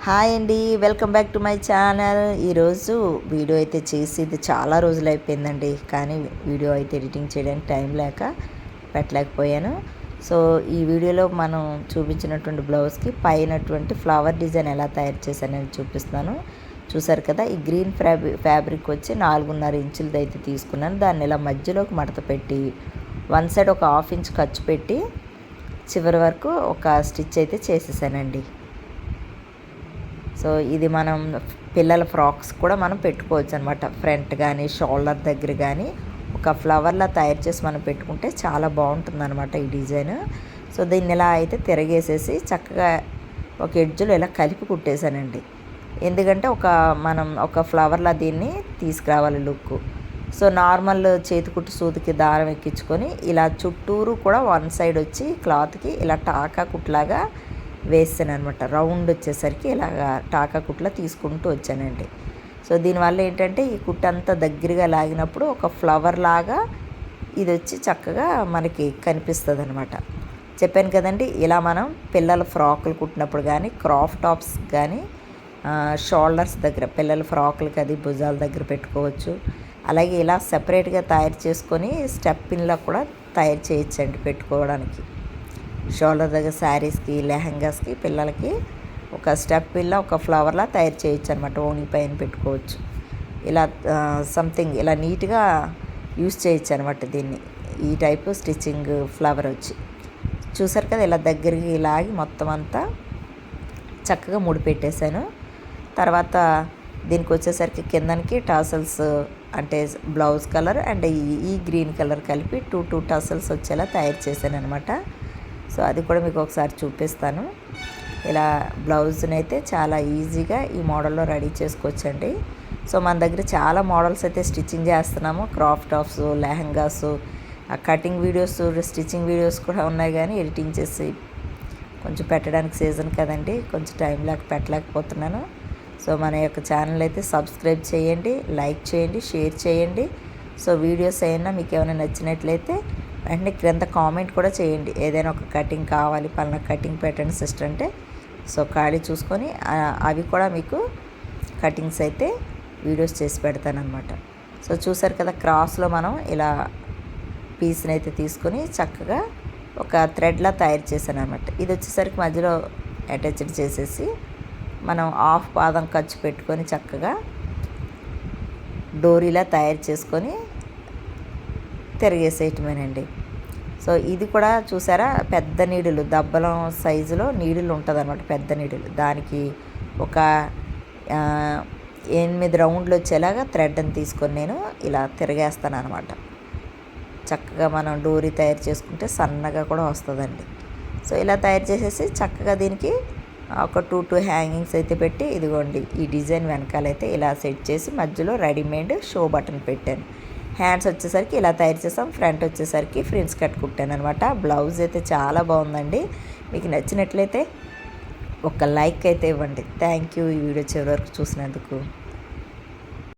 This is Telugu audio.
హాయ్ అండి, welcome back to my channel. ఈరోజు వీడియో అయితే చేసి ఇది చాలా రోజులు అయిపోయిందండి, కానీ వీడియో అయితే ఎడిటింగ్ చేయడానికి టైం లేక పెట్టలేకపోయాను. సో ఈ వీడియోలో మనం చూపించినటువంటి బ్లౌజ్కి పైనటువంటి ఫ్లవర్ డిజైన్ ఎలా తయారు చేశానని చూపిస్తున్నాను. చూసారు కదా, ఈ గ్రీన్ ఫ్యాబ్రిక్ వచ్చి 4.5 ఇంచులది అయితే తీసుకున్నాను. దాన్ని ఇలా మధ్యలోకి మడత పెట్టి వన్ సైడ్ ఒక 1/2 ఇంచ్ ఖర్చు పెట్టి చివరి వరకు ఒక స్టిచ్ అయితే చేసేసానండి. సో ఇది మనం పిల్లల ఫ్రాక్స్ కూడా మనం పెట్టుకోవచ్చు అనమాట. ఫ్రంట్ కానీ షోల్డర్ దగ్గర కానీ ఒక ఫ్లవర్లా తయారు చేసి మనం పెట్టుకుంటే చాలా బాగుంటుంది అనమాట ఈ డిజైన్. సో దీన్ని ఇలా అయితే తిరగేసేసి చక్కగా ఒక ఎడ్జ్లో ఇలా కలిపి కుట్టేశానండి. ఎందుకంటే మనం ఒక ఫ్లవర్లా దీన్ని తీసుకురావాలి లుక్. సో నార్మల్ చేతికుట్టు సూదికి దారం ఎక్కించుకొని ఇలా చుట్టూరు కూడా వన్ సైడ్ వచ్చి క్లాత్కి ఇలా టాకా కుట్లాగా వేసాను అనమాట. రౌండ్ వచ్చేసరికి ఇలాగా టాకా కుట్లా తీసుకుంటూ వచ్చానండి. సో దీనివల్ల ఏంటంటే ఈ కుట్టు అంతా దగ్గరగా లాగినప్పుడు ఒక ఫ్లవర్ లాగా ఇది వచ్చి చక్కగా మనకి కనిపిస్తుంది అనమాట. చెప్పాను కదండి, ఇలా మనం పిల్లల ఫ్రాకులు కుట్టినప్పుడు కానీ క్రాఫ్ టాప్స్ కానీ షోల్డర్స్ దగ్గర పిల్లల ఫ్రాకులకి అది భుజాల దగ్గర పెట్టుకోవచ్చు. అలాగే ఇలా సెపరేట్గా తయారు చేసుకొని స్టెప్ పిన్లో కూడా తయారు చేయొచ్చండి పెట్టుకోవడానికి. షోల్డర్ దగ్గర శారీస్కి లెహంగాస్కి పిల్లలకి ఒక స్టెప్ పిల్ల ఒక ఫ్లవర్లా తయారు చేయొచ్చు అనమాట. ఓణి పైన పెట్టుకోవచ్చు. ఇలా సంథింగ్ ఇలా నీట్గా యూస్ చేయొచ్చు అనమాట దీన్ని. ఈ టైపు స్టిచ్చింగ్ ఫ్లవర్ వచ్చి చూసారు కదా, ఇలా దగ్గరికి లాగి మొత్తం అంతా చక్కగా ముడిపెట్టేశాను. తర్వాత దీనికి వచ్చేసరికి కిందనికి టాసల్స్ అంటే బ్లౌజ్ కలర్ అండ్ ఈ గ్రీన్ కలర్ కలిపి టూ టాసల్స్ వచ్చేలా తయారు చేశాను అనమాట. సో అది కూడా మీకు ఒకసారి చూపిస్తాను. ఇలా బ్లౌజ్ని అయితే చాలా ఈజీగా ఈ మోడల్లో రెడీ చేసుకోవచ్చండి. సో మన దగ్గర చాలా మోడల్స్ అయితే స్టిచ్చింగ్ చేస్తున్నాము. Crop tops, lehengas, cutting videos, stitching videos కూడా ఉన్నాయి, కానీ ఎడిటింగ్ చేసి కొంచెం పెట్టడానికి సీజన్ కదండి, కొంచెం టైం లేక పెట్టలేకపోతున్నాను. సో మన యొక్క ఛానల్ అయితే సబ్స్క్రైబ్ చేయండి, లైక్ చేయండి, షేర్ చేయండి. సో వీడియోస్ అయినా మీకు ఏమైనా నచ్చినట్లయితే వెంటనే క్రింద కామెంట్ కూడా చేయండి. ఏదైనా ఒక కటింగ్ కావాలి, పలానా కటింగ్ పెట్టండి సిస్టర్ అంటే సో ఖాళీ చూసుకొని అవి కూడా మీకు కటింగ్స్ అయితే వీడియోస్ చేసి పెడతానమాట. సో చూసారు కదా, క్రాస్లో మనం ఇలా పీస్ని అయితే తీసుకొని చక్కగా ఒక థ్రెడ్లా తయారు చేశాను అనమాట. ఇది వచ్చేసరికి మధ్యలో అటాచ్డ్ చేసేసి మనం హాఫ్ పాదం ఖర్చు పెట్టుకొని చక్కగా డోరీలా తయారు చేసుకొని తిరిగేసేయటమేనండి. సో ఇది కూడా చూసారా, పెద్ద నీడులు దబ్బలం సైజులో నీడులు ఉంటుంది అనమాట, పెద్ద నీడులు. దానికి ఒక 8 రౌండ్లు వచ్చేలాగా థ్రెడ్ని తీసుకొని నేను ఇలా తిరిగేస్తాను అనమాట. చక్కగా మనం డోరీ తయారు చేసుకుంటే సన్నగా కూడా వస్తుందండి. సో ఇలా తయారు చేసేసి చక్కగా దీనికి ఒక 2 హ్యాంగింగ్స్ అయితే పెట్టి ఇదిగోండి ఈ డిజైన్ వెనకాలైతే ఇలా సెట్ చేసి మధ్యలో రెడీమేడ్ షో బటన్ పెట్టాను. హ్యాండ్స్ వచ్చేసరికి ఇలా తయారు చేసాం. ఫ్రంట్ వచ్చేసరికి ఫ్రిన్స్ కట్ కుట్టాను అనమాట. బ్లౌజ్ అయితే చాలా బాగుందండి. మీకు నచ్చినట్లయితే ఒక లైక్ అయితే ఇవ్వండి. థ్యాంక్ యూ ఈ వీడియో చివరి వరకు చూసినందుకు.